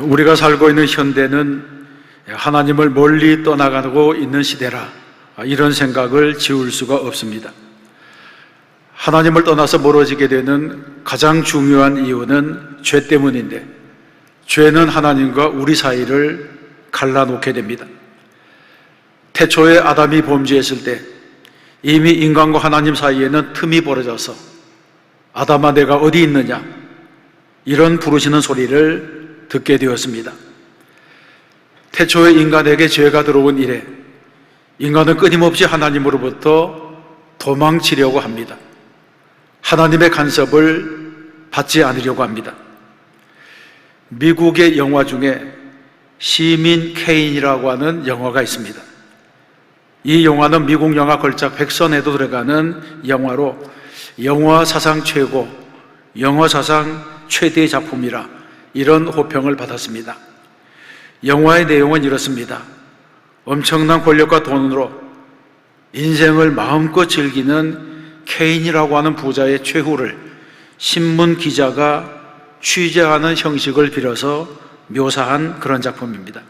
우리가 살고 있는 현대는 하나님을 멀리 떠나가고 있는 시대라, 이런 생각을 지울 수가 없습니다. 하나님을 떠나서 멀어지게 되는 가장 중요한 이유는 죄 때문인데, 죄는 하나님과 우리 사이를 갈라놓게 됩니다. 태초에 아담이 범죄했을 때 이미 인간과 하나님 사이에는 틈이 벌어져서 아담아 내가 어디 있느냐, 이런 부르시는 소리를 듣게 되었습니다. 태초에 인간에게 죄가 들어온 이래 인간은 끊임없이 하나님으로부터 도망치려고 합니다. 하나님의 간섭을 받지 않으려고 합니다. 미국의 영화 중에 시민 케인이라고 하는 영화가 있습니다. 이 영화는 미국 영화 걸작 100선에도 들어가는 영화로 영화 사상 최고, 영화 사상 최대의 작품이라 이런 호평을 받았습니다. 영화의 내용은 이렇습니다. 엄청난 권력과 돈으로 인생을 마음껏 즐기는 케인이라고 하는 부자의 최후를 신문 기자가 취재하는 형식을 빌어서 묘사한 그런 작품입니다.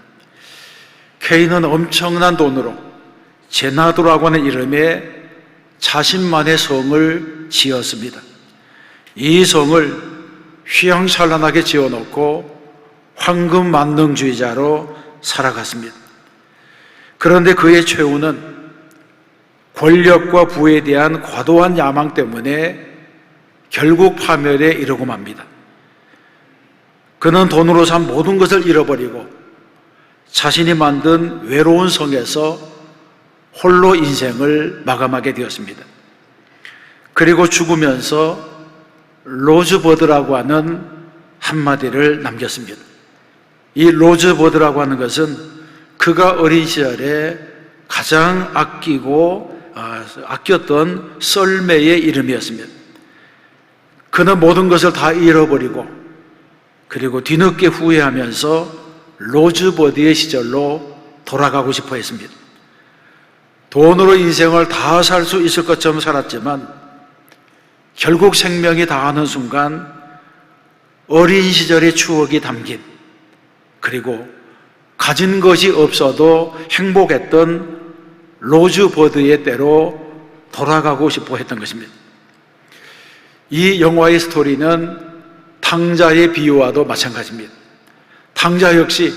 케인은 엄청난 돈으로 제나도라고 하는 이름의 자신만의 성을 지었습니다. 이 성을 휘황찬란하게 지어놓고 황금 만능주의자로 살아갔습니다. 그런데 그의 최후는 권력과 부에 대한 과도한 야망 때문에 결국 파멸에 이르고 맙니다. 그는 돈으로 산 모든 것을 잃어버리고 자신이 만든 외로운 성에서 홀로 인생을 마감하게 되었습니다. 그리고 죽으면서 로즈버드라고 하는 한마디를 남겼습니다. 이 로즈버드라고 하는 것은 그가 어린 시절에 가장 아꼈던 썰매의 이름이었습니다. 그는 모든 것을 다 잃어버리고 그리고 뒤늦게 후회하면서 로즈버드의 시절로 돌아가고 싶어 했습니다. 돈으로 인생을 다 살 수 있을 것처럼 살았지만 결국 생명이 다하는 순간 어린 시절의 추억이 담긴, 그리고 가진 것이 없어도 행복했던 로즈버드의 때로 돌아가고 싶어 했던 것입니다. 이 영화의 스토리는 탕자의 비유와도 마찬가지입니다. 탕자 역시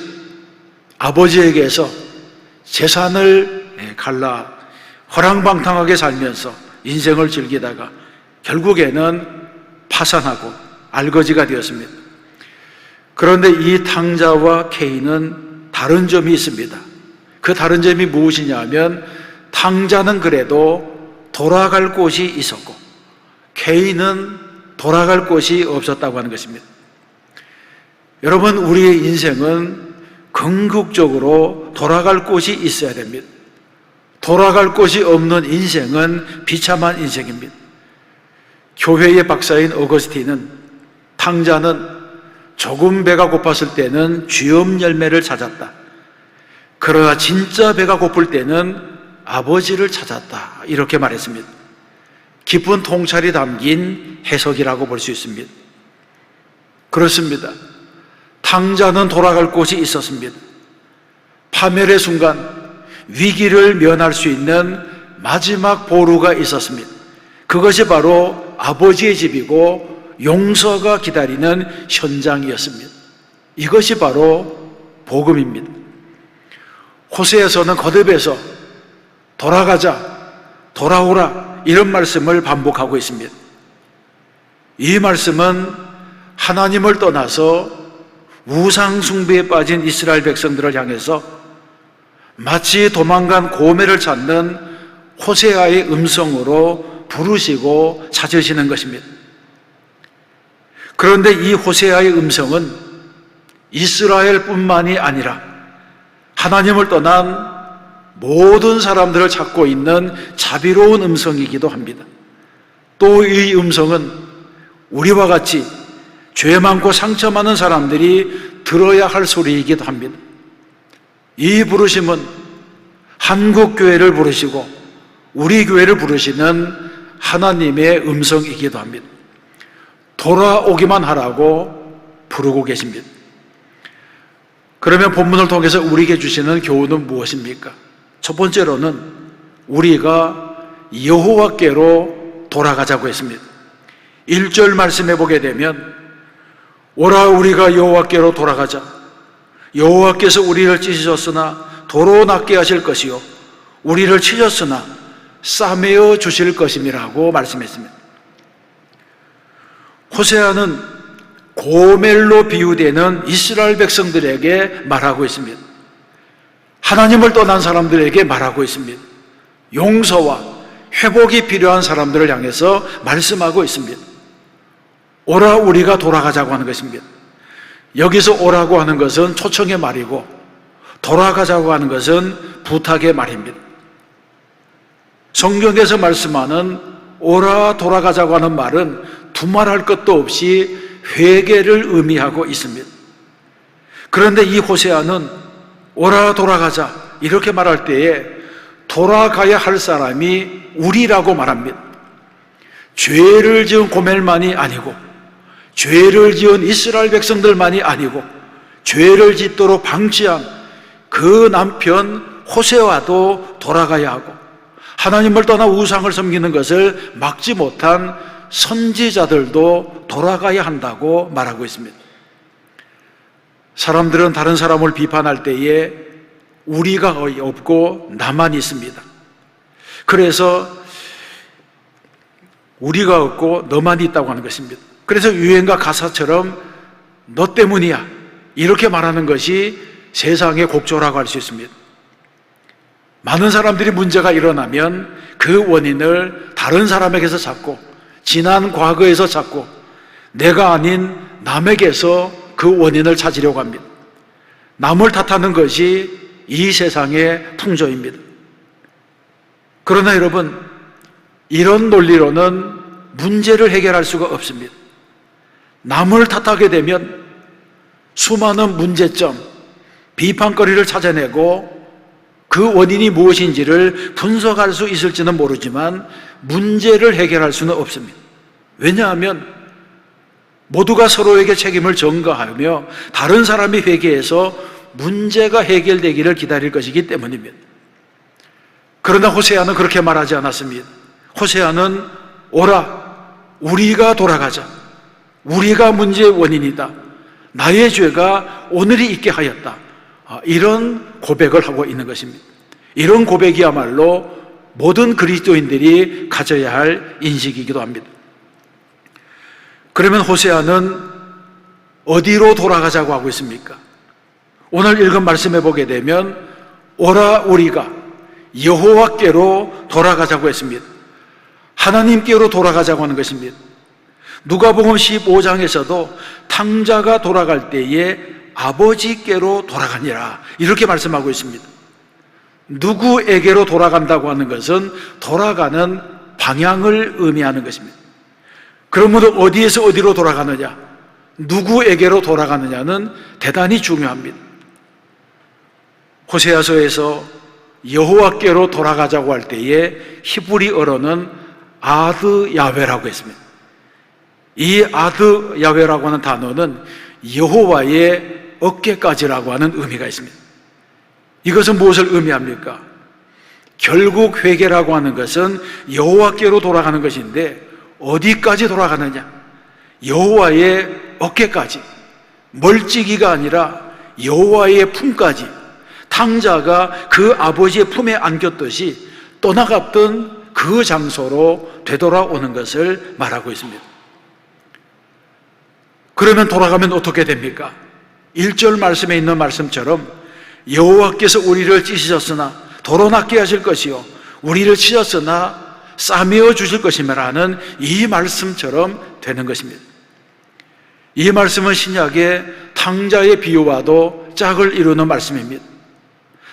아버지에게서 재산을 갈라 허랑방탕하게 살면서 인생을 즐기다가 결국에는 파산하고 알거지가 되었습니다. 그런데 이 탕자와 케인은 다른 점이 있습니다. 그 다른 점이 무엇이냐 하면, 탕자는 그래도 돌아갈 곳이 있었고 케인은 돌아갈 곳이 없었다고 하는 것입니다. 여러분, 우리의 인생은 궁극적으로 돌아갈 곳이 있어야 됩니다. 돌아갈 곳이 없는 인생은 비참한 인생입니다. 교회의 박사인 어거스틴은 탕자는 조금 배가 고팠을 때는 쥐엄 열매를 찾았다, 그러나 진짜 배가 고플 때는 아버지를 찾았다, 이렇게 말했습니다. 깊은 통찰이 담긴 해석이라고 볼 수 있습니다. 그렇습니다. 탕자는 돌아갈 곳이 있었습니다. 파멸의 순간 위기를 면할 수 있는 마지막 보루가 있었습니다. 그것이 바로 아버지의 집이고 용서가 기다리는 현장이었습니다. 이것이 바로 복음입니다. 호세아서는 거듭해서 돌아가자, 돌아오라, 이런 말씀을 반복하고 있습니다. 이 말씀은 하나님을 떠나서 우상 숭배에 빠진 이스라엘 백성들을 향해서 마치 도망간 고멜을 찾는 호세아의 음성으로 부르시고 찾으시는 것입니다. 그런데 이 호세아의 음성은 이스라엘뿐만이 아니라 하나님을 떠난 모든 사람들을 찾고 있는 자비로운 음성이기도 합니다. 또 이 음성은 우리와 같이 죄 많고 상처 많은 사람들이 들어야 할 소리이기도 합니다. 이 부르심은 한국교회를 부르시고 우리 교회를 부르시는 하나님의 음성이기도 합니다. 돌아오기만 하라고 부르고 계십니다. 그러면 본문을 통해서 우리에게 주시는 교훈은 무엇입니까? 첫 번째로는 우리가 여호와께로 돌아가자고 했습니다. 1절 말씀해 보게 되면 오라 우리가 여호와께로 돌아가자. 여호와께서 우리를 찢으셨으나 도로 낫게 하실 것이요 우리를 치셨으나 싸매어 주실 것임이라고 말씀했습니다. 호세아는 고멜로 비유되는 이스라엘 백성들에게 말하고 있습니다. 하나님을 떠난 사람들에게 말하고 있습니다. 용서와 회복이 필요한 사람들을 향해서 말씀하고 있습니다. 오라 우리가 돌아가자고 하는 것입니다. 여기서 오라고 하는 것은 초청의 말이고 돌아가자고 하는 것은 부탁의 말입니다. 성경에서 말씀하는 오라 돌아가자고 하는 말은 두말할 것도 없이 회개를 의미하고 있습니다. 그런데 이 호세아는 오라 돌아가자 이렇게 말할 때에 돌아가야 할 사람이 우리라고 말합니다. 죄를 지은 고멜만이 아니고 죄를 지은 이스라엘 백성들만이 아니고 죄를 짓도록 방치한 그 남편 호세아도 돌아가야 하고 하나님을 떠나 우상을 섬기는 것을 막지 못한 선지자들도 돌아가야 한다고 말하고 있습니다. 사람들은 다른 사람을 비판할 때에 우리가 없고 나만 있습니다. 그래서 우리가 없고 너만 있다고 하는 것입니다. 그래서 유행가 가사처럼 너 때문이야 이렇게 말하는 것이 세상의 곡조라고 할 수 있습니다. 많은 사람들이 문제가 일어나면 그 원인을 다른 사람에게서 찾고 지난 과거에서 찾고 내가 아닌 남에게서 그 원인을 찾으려고 합니다. 남을 탓하는 것이 이 세상의 풍조입니다. 그러나 여러분, 이런 논리로는 문제를 해결할 수가 없습니다. 남을 탓하게 되면 수많은 문제점, 비판거리를 찾아내고 그 원인이 무엇인지를 분석할 수 있을지는 모르지만 문제를 해결할 수는 없습니다. 왜냐하면 모두가 서로에게 책임을 전가하며 다른 사람이 회개해서 문제가 해결되기를 기다릴 것이기 때문입니다. 그러나 호세아는 그렇게 말하지 않았습니다. 호세아는 오라, 우리가 돌아가자. 우리가 문제의 원인이다. 나의 죄가 오늘이 있게 하였다. 이런 고백을 하고 있는 것입니다. 이런 고백이야말로 모든 그리스도인들이 가져야 할 인식이기도 합니다. 그러면 호세아는 어디로 돌아가자고 하고 있습니까? 오늘 읽은 말씀해 보게 되면 오라 우리가 여호와께로 돌아가자고 했습니다. 하나님께로 돌아가자고 하는 것입니다. 누가복음 15장에서도 탕자가 돌아갈 때에 아버지께로 돌아가니라 이렇게 말씀하고 있습니다. 누구에게로 돌아간다고 하는 것은 돌아가는 방향을 의미하는 것입니다. 그러므로 어디에서 어디로 돌아가느냐, 누구에게로 돌아가느냐는 대단히 중요합니다. 호세아서에서 여호와께로 돌아가자고 할 때에 히브리어로는 아드 야훼라고 했습니다. 이 아드 야훼라고 하는 단어는 여호와의 어깨까지라고 하는 의미가 있습니다. 이것은 무엇을 의미합니까? 결국 회개라고 하는 것은 여호와께로 돌아가는 것인데 어디까지 돌아가느냐? 여호와의 어깨까지, 멀찍이가 아니라 여호와의 품까지, 탕자가 그 아버지의 품에 안겼듯이 떠나갔던 그 장소로 되돌아오는 것을 말하고 있습니다. 그러면 돌아가면 어떻게 됩니까? 1절 말씀에 있는 말씀처럼 여호와께서 우리를 찢으셨으나 도로 낫게 하실 것이요 우리를 치셨으나 싸매어 주실 것이라는 이 말씀처럼 되는 것입니다. 이 말씀은 신약의 탕자의 비유와도 짝을 이루는 말씀입니다.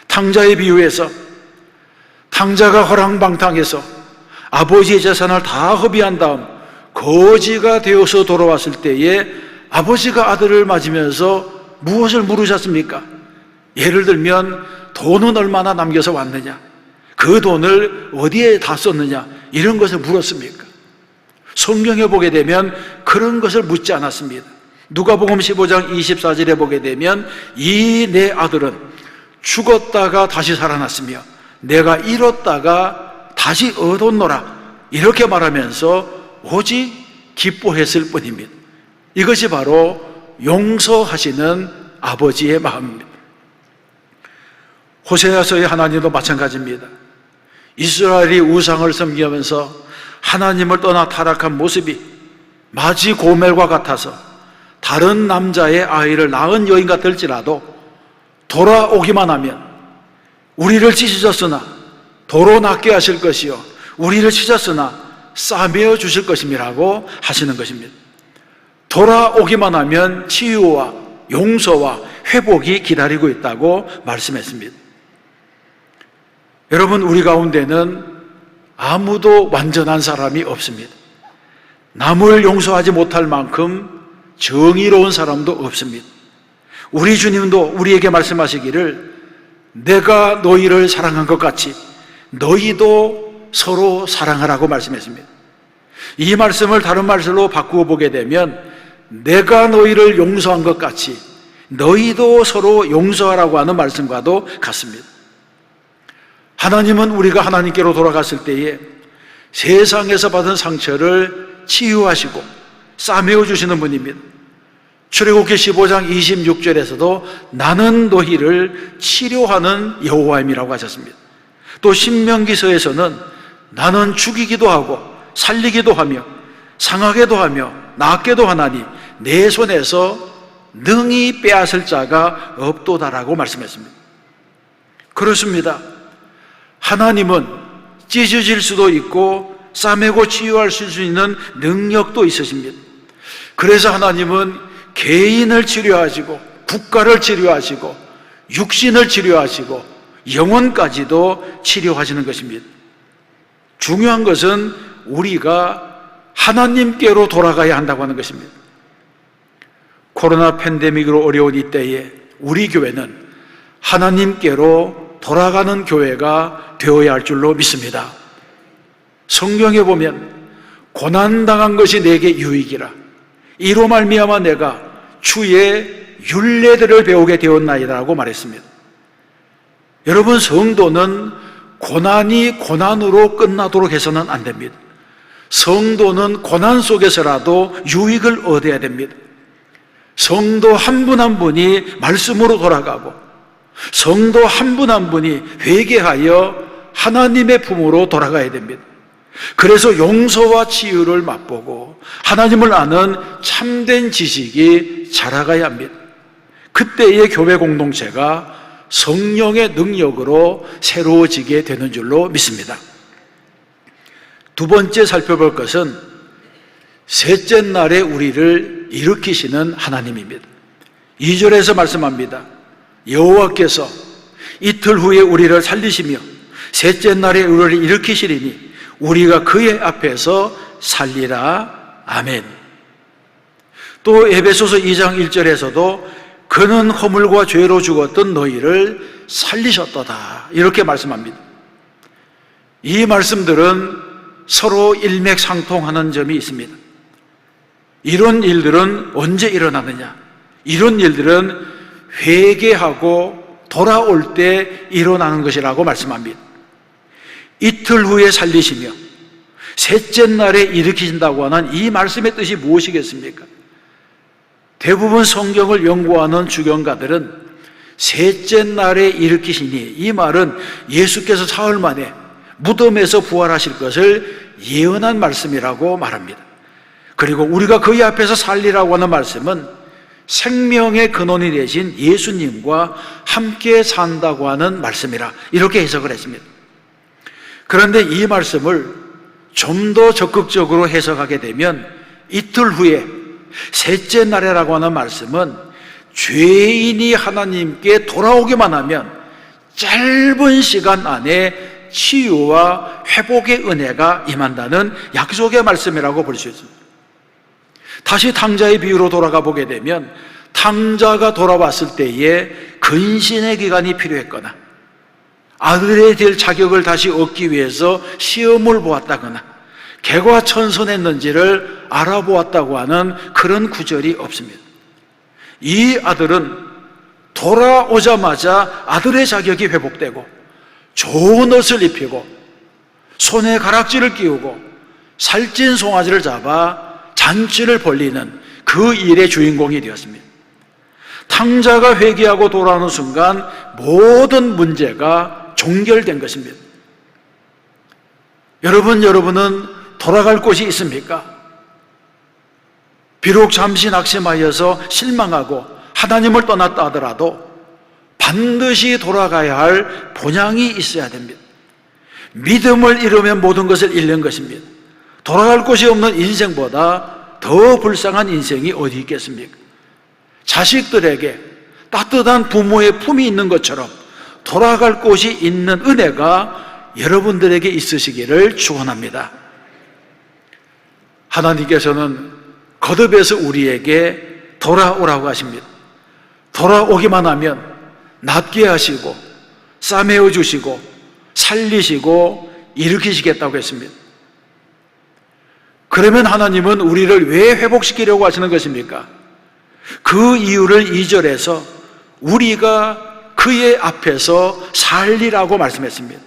탕자의 비유에서 탕자가 허랑방탕해서 아버지의 재산을 다 허비한 다음 거지가 되어서 돌아왔을 때에 아버지가 아들을 맞으면서 무엇을 물으셨습니까? 예를 들면 돈은 얼마나 남겨서 왔느냐, 그 돈을 어디에 다 썼느냐, 이런 것을 물었습니까? 성경에 보게 되면 그런 것을 묻지 않았습니다. 누가복음 15장 24절에 보게 되면 이 내 아들은 죽었다가 다시 살아났으며 내가 잃었다가 다시 얻었노라, 이렇게 말하면서 오직 기뻐했을 뿐입니다. 이것이 바로 용서하시는 아버지의 마음입니다. 호세아서의 하나님도 마찬가지입니다. 이스라엘이 우상을 섬기면서 하나님을 떠나 타락한 모습이 마치 고멜과 같아서 다른 남자의 아이를 낳은 여인 같을지라도 돌아오기만 하면 우리를 찢으셨으나 도로 낫게 하실 것이요 우리를 찢었으나 싸매어 주실 것임이라고 하시는 것입니다. 돌아오기만 하면 치유와 용서와 회복이 기다리고 있다고 말씀했습니다. 여러분, 우리 가운데는 아무도 완전한 사람이 없습니다. 남을 용서하지 못할 만큼 정의로운 사람도 없습니다. 우리 주님도 우리에게 말씀하시기를 내가 너희를 사랑한 것 같이 너희도 서로 사랑하라고 말씀했습니다. 이 말씀을 다른 말씀으로 바꾸어 보게 되면 내가 너희를 용서한 것 같이 너희도 서로 용서하라고 하는 말씀과도 같습니다. 하나님은 우리가 하나님께로 돌아갔을 때에 세상에서 받은 상처를 치유하시고 싸매어 주시는 분입니다. 출애굽기 15장 26절에서도 나는 너희를 치료하는 여호와임이라고 하셨습니다. 또 신명기서에서는 나는 죽이기도 하고 살리기도 하며 상하게도 하며 낫게도 하나니 내 손에서 능히 빼앗을 자가 없도다라고 말씀했습니다. 그렇습니다. 하나님은 찢어질 수도 있고 싸매고 치유할 수 있는 능력도 있으십니다. 그래서 하나님은 개인을 치료하시고 국가를 치료하시고 육신을 치료하시고 영혼까지도 치료하시는 것입니다. 중요한 것은 우리가 하나님께로 돌아가야 한다고 하는 것입니다. 코로나 팬데믹으로 어려운 이때에 우리 교회는 하나님께로 돌아가는 교회가 되어야 할 줄로 믿습니다. 성경에 보면 고난당한 것이 내게 유익이라 이로 말미암아 내가 주의 율례들을 배우게 되었나이다라고 말했습니다. 여러분, 성도는 고난이 고난으로 끝나도록 해서는 안 됩니다. 성도는 고난 속에서라도 유익을 얻어야 됩니다. 성도 한 분 한 분이 말씀으로 돌아가고 성도 한 분 한 분이 회개하여 하나님의 품으로 돌아가야 됩니다. 그래서 용서와 치유를 맛보고 하나님을 아는 참된 지식이 자라가야 합니다. 그때의 교회 공동체가 성령의 능력으로 새로워지게 되는 줄로 믿습니다. 두 번째 살펴볼 것은 셋째 날에 우리를 일으키시는 하나님입니다. 2절에서 말씀합니다. 여호와께서 이틀 후에 우리를 살리시며 셋째 날에 우리를 일으키시리니 우리가 그의 앞에서 살리라. 아멘. 또 에베소서 2장 1절에서도 그는 허물과 죄로 죽었던 너희를 살리셨도다, 이렇게 말씀합니다. 이 말씀들은 서로 일맥상통하는 점이 있습니다. 이런 일들은 언제 일어나느냐? 이런 일들은 회개하고 돌아올 때 일어나는 것이라고 말씀합니다. 이틀 후에 살리시며 셋째 날에 일으키신다고 하는 이 말씀의 뜻이 무엇이겠습니까? 대부분 성경을 연구하는 주경가들은 셋째 날에 일으키시니, 이 말은 예수께서 사흘 만에 무덤에서 부활하실 것을 예언한 말씀이라고 말합니다. 그리고 우리가 그의 앞에서 살리라고 하는 말씀은 생명의 근원이 되신 예수님과 함께 산다고 하는 말씀이라, 이렇게 해석을 했습니다. 그런데 이 말씀을 좀 더 적극적으로 해석하게 되면 이틀 후에 셋째 날이라고 하는 말씀은 죄인이 하나님께 돌아오기만 하면 짧은 시간 안에 치유와 회복의 은혜가 임한다는 약속의 말씀이라고 볼 수 있습니다. 다시 탕자의 비유로 돌아가 보게 되면 탕자가 돌아왔을 때에 근신의 기간이 필요했거나 아들이 될 자격을 다시 얻기 위해서 시험을 보았다거나 개과천선했는지를 알아보았다고 하는 그런 구절이 없습니다. 이 아들은 돌아오자마자 아들의 자격이 회복되고 좋은 옷을 입히고 손에 가락지를 끼우고 살찐 송아지를 잡아 잔치를 벌리는 그 일의 주인공이 되었습니다. 탕자가 회개하고 돌아오는 순간 모든 문제가 종결된 것입니다. 여러분은 돌아갈 곳이 있습니까? 비록 잠시 낙심하여서 실망하고 하나님을 떠났다 하더라도 반드시 돌아가야 할 본향이 있어야 됩니다. 믿음을 잃으면 모든 것을 잃는 것입니다. 돌아갈 곳이 없는 인생보다 더 불쌍한 인생이 어디 있겠습니까? 자식들에게 따뜻한 부모의 품이 있는 것처럼 돌아갈 곳이 있는 은혜가 여러분들에게 있으시기를 축원합니다. 하나님께서는 거듭해서 우리에게 돌아오라고 하십니다. 돌아오기만 하면 낫게 하시고 싸매어 주시고 살리시고 일으키시겠다고 했습니다. 그러면 하나님은 우리를 왜 회복시키려고 하시는 것입니까? 그 이유를 2절에서 우리가 그의 앞에서 살리라고 말씀했습니다.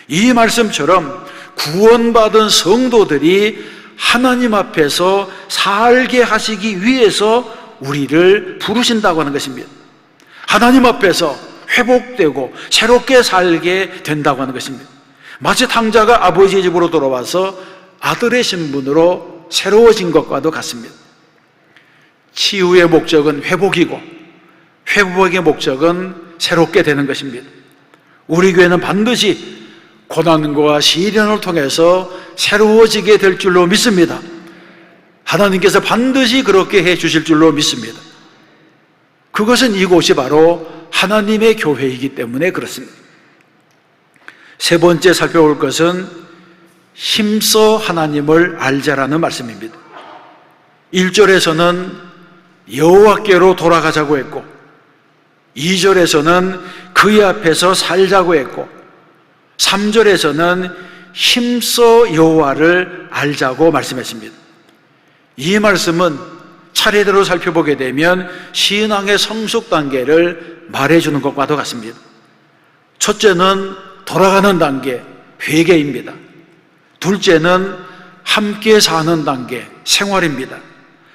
이 말씀처럼 구원받은 성도들이 하나님 앞에서 살게 하시기 위해서 우리를 부르신다고 하는 것입니다. 하나님 앞에서 회복되고 새롭게 살게 된다고 하는 것입니다. 마치 탕자가 아버지 집으로 돌아와서 아들의 신분으로 새로워진 것과도 같습니다. 치유의 목적은 회복이고 회복의 목적은 새롭게 되는 것입니다. 우리 교회는 반드시 고난과 시련을 통해서 새로워지게 될 줄로 믿습니다. 하나님께서 반드시 그렇게 해 주실 줄로 믿습니다. 그것은 이곳이 바로 하나님의 교회이기 때문에 그렇습니다. 세 번째 살펴볼 것은 힘써 하나님을 알자라는 말씀입니다. 1절에서는 여호와께로 돌아가자고 했고 2절에서는 그의 앞에서 살자고 했고 3절에서는 힘써 여호와를 알자고 말씀했습니다. 이 말씀은 차례대로 살펴보게 되면 신앙의 성숙 단계를 말해주는 것과도 같습니다. 첫째는 돌아가는 단계, 회개입니다. 둘째는 함께 사는 단계, 생활입니다.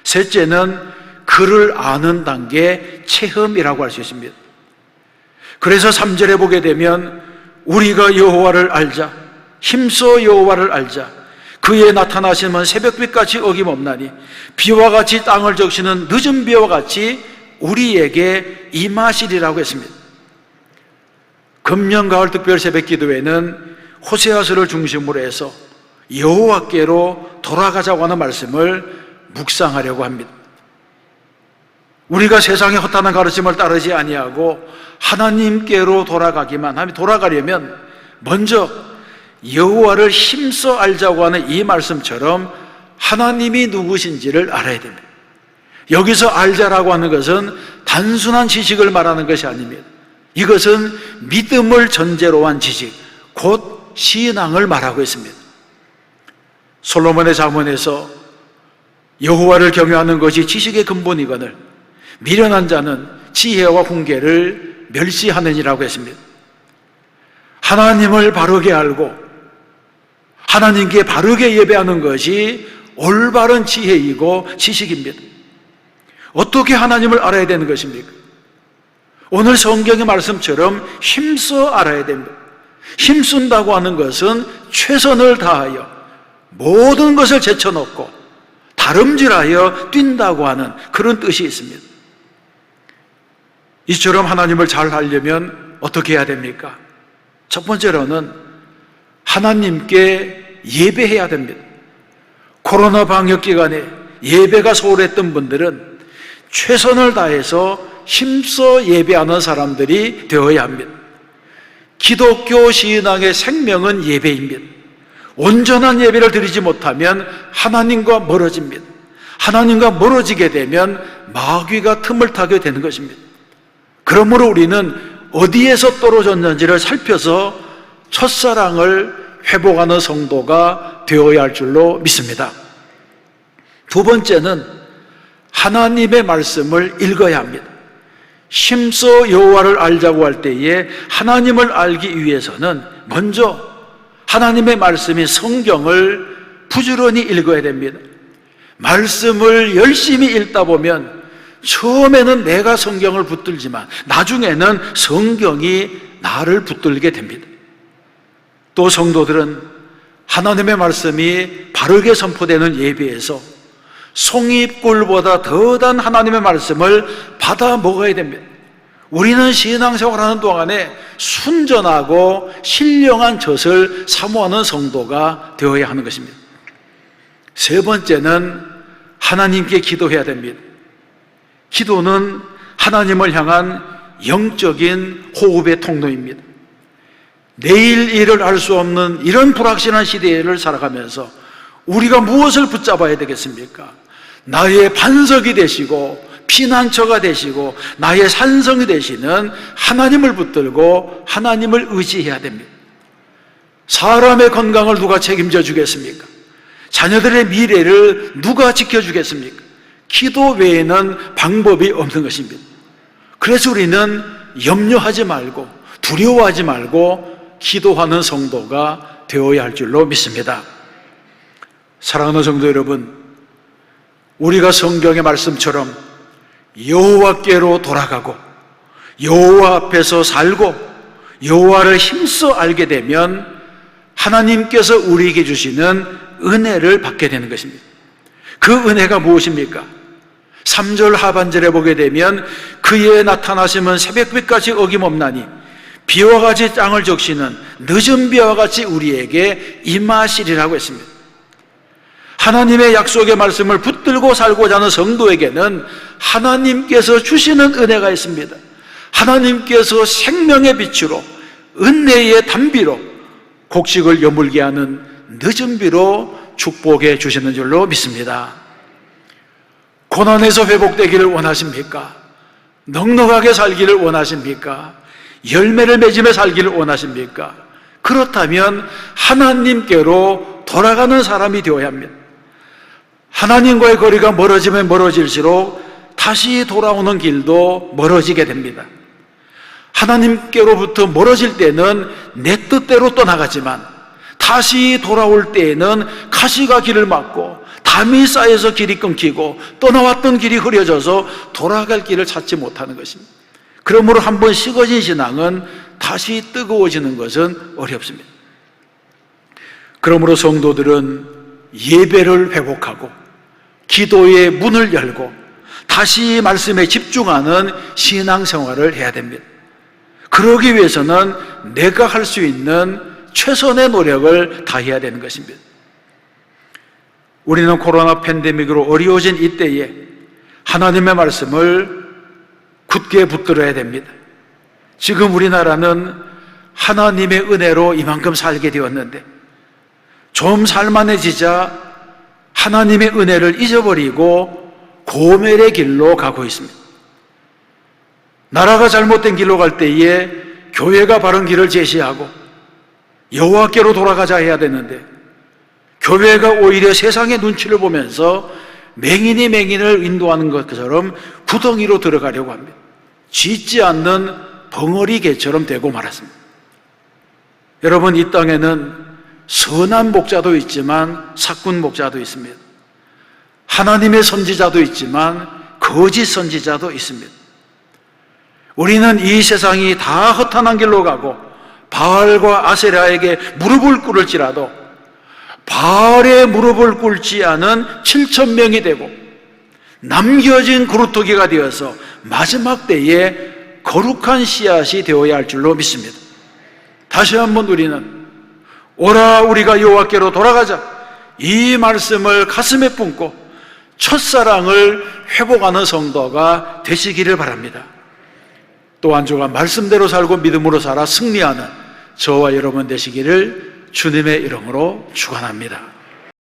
셋째는 그를 아는 단계, 체험이라고 할 수 있습니다. 그래서 3절에 보게 되면 우리가 여호와를 알자, 힘써 여호와를 알자, 그의 나타나심은 새벽빛같이 어김없나니 비와 같이 땅을 적시는 늦은 비와 같이 우리에게 임하시리라고 했습니다. 금년 가을 특별 새벽 기도회는 호세아서를 중심으로 해서 여호와께로 돌아가자고 하는 말씀을 묵상하려고 합니다. 우리가 세상의 허탄한 가르침을 따르지 아니하고 하나님께로 돌아가기만 하면, 돌아가려면 먼저 여호와를 힘써 알자고 하는 이 말씀처럼 하나님이 누구신지를 알아야 됩니다. 여기서 알자라고 하는 것은 단순한 지식을 말하는 것이 아닙니다. 이것은 믿음을 전제로 한 지식, 곧 신앙을 말하고 있습니다. 솔로몬의 잠언에서 여호와를 경외하는 것이 지식의 근본이거늘 미련한 자는 지혜와 훈계를 멸시하느니라고 했습니다. 하나님을 바르게 알고 하나님께 바르게 예배하는 것이 올바른 지혜이고 지식입니다. 어떻게 하나님을 알아야 되는 것입니까? 오늘 성경의 말씀처럼 힘써 알아야 됩니다. 힘쓴다고 하는 것은 최선을 다하여 모든 것을 제쳐놓고 다름질하여 뛴다고 하는 그런 뜻이 있습니다. 이처럼 하나님을 잘 알려면 어떻게 해야 됩니까? 첫 번째로는 하나님께 예배해야 됩니다. 코로나 방역 기간에 예배가 소홀했던 분들은 최선을 다해서 힘써 예배하는 사람들이 되어야 합니다. 기독교 신앙의 생명은 예배입니다. 온전한 예배를 드리지 못하면 하나님과 멀어집니다. 하나님과 멀어지게 되면 마귀가 틈을 타게 되는 것입니다. 그러므로 우리는 어디에서 떨어졌는지를 살펴서 첫사랑을 회복하는 성도가 되어야 할 줄로 믿습니다. 두 번째는 하나님의 말씀을 읽어야 합니다. 힘써 여호와를 알자고 할 때에 하나님을 알기 위해서는 먼저 하나님의 말씀인 성경을 부지런히 읽어야 됩니다. 말씀을 열심히 읽다 보면 처음에는 내가 성경을 붙들지만 나중에는 성경이 나를 붙들게 됩니다. 또 성도들은 하나님의 말씀이 바르게 선포되는 예배에서 송이꿀보다 더한 하나님의 말씀을 받아 먹어야 됩니다. 우리는 신앙생활하는 동안에 순전하고 신령한 젖을 사모하는 성도가 되어야 하는 것입니다. 세 번째는 하나님께 기도해야 됩니다. 기도는 하나님을 향한 영적인 호흡의 통로입니다. 내일 일을 알 수 없는 이런 불확실한 시대를 살아가면서 우리가 무엇을 붙잡아야 되겠습니까? 나의 반석이 되시고 피난처가 되시고 나의 산성이 되시는 하나님을 붙들고 하나님을 의지해야 됩니다. 사람의 건강을 누가 책임져 주겠습니까? 자녀들의 미래를 누가 지켜주겠습니까? 기도 외에는 방법이 없는 것입니다. 그래서 우리는 염려하지 말고 두려워하지 말고 기도하는 성도가 되어야 할 줄로 믿습니다. 사랑하는 성도 여러분, 우리가 성경의 말씀처럼 여호와께로 돌아가고 여호와 앞에서 살고 여호와를 힘써 알게 되면 하나님께서 우리에게 주시는 은혜를 받게 되는 것입니다. 그 은혜가 무엇입니까? 3절 하반절에 보게 되면 그의 나타나심은 새벽빛같이 어김없나니 비와 같이 땅을 적시는 늦은 비와 같이 우리에게 임하시리라고 했습니다. 하나님의 약속의 말씀을 붙들고 살고자 하는 성도에게는 하나님께서 주시는 은혜가 있습니다. 하나님께서 생명의 빛으로 은혜의 단비로 곡식을 여물게 하는 늦은 비로 축복해 주시는 줄로 믿습니다. 고난에서 회복되기를 원하십니까? 넉넉하게 살기를 원하십니까? 열매를 맺으며 살기를 원하십니까? 그렇다면 하나님께로 돌아가는 사람이 되어야 합니다. 하나님과의 거리가 멀어지면 멀어질수록 다시 돌아오는 길도 멀어지게 됩니다. 하나님께로부터 멀어질 때는 내 뜻대로 떠나가지만 다시 돌아올 때에는 가시가 길을 막고 담이 쌓여서 길이 끊기고 떠나왔던 길이 흐려져서 돌아갈 길을 찾지 못하는 것입니다. 그러므로 한번 식어진 신앙은 다시 뜨거워지는 것은 어렵습니다. 그러므로 성도들은 예배를 회복하고 기도의 문을 열고 다시 말씀에 집중하는 신앙생활을 해야 됩니다. 그러기 위해서는 내가 할 수 있는 최선의 노력을 다해야 되는 것입니다. 우리는 코로나 팬데믹으로 어려워진 이때에 하나님의 말씀을 굳게 붙들어야 됩니다. 지금 우리나라는 하나님의 은혜로 이만큼 살게 되었는데 좀 살만해지자 하나님의 은혜를 잊어버리고 고멸의 길로 가고 있습니다. 나라가 잘못된 길로 갈 때에 교회가 바른 길을 제시하고 여호와께로 돌아가자 해야 되는데 교회가 오히려 세상의 눈치를 보면서 맹인이 맹인을 인도하는 것처럼 구덩이로 들어가려고 합니다. 짖지 않는 벙어리 개처럼 되고 말았습니다. 여러분, 이 땅에는 선한 목자도 있지만 사꾼 목자도 있습니다. 하나님의 선지자도 있지만 거짓 선지자도 있습니다. 우리는 이 세상이 다 허탄한 길로 가고 바알과 아세라에게 무릎을 꿇을지라도 바알의 무릎을 꿇지 않은 7,000명이 되고 남겨진 그루터기가 되어서 마지막 때에 거룩한 씨앗이 되어야 할 줄로 믿습니다. 다시 한번 우리는 오라 우리가 여호와께로 돌아가자, 이 말씀을 가슴에 품고 첫사랑을 회복하는 성도가 되시기를 바랍니다. 또한 주가 말씀대로 살고 믿음으로 살아 승리하는 저와 여러분 되시기를 주님의 이름으로 축원합니다.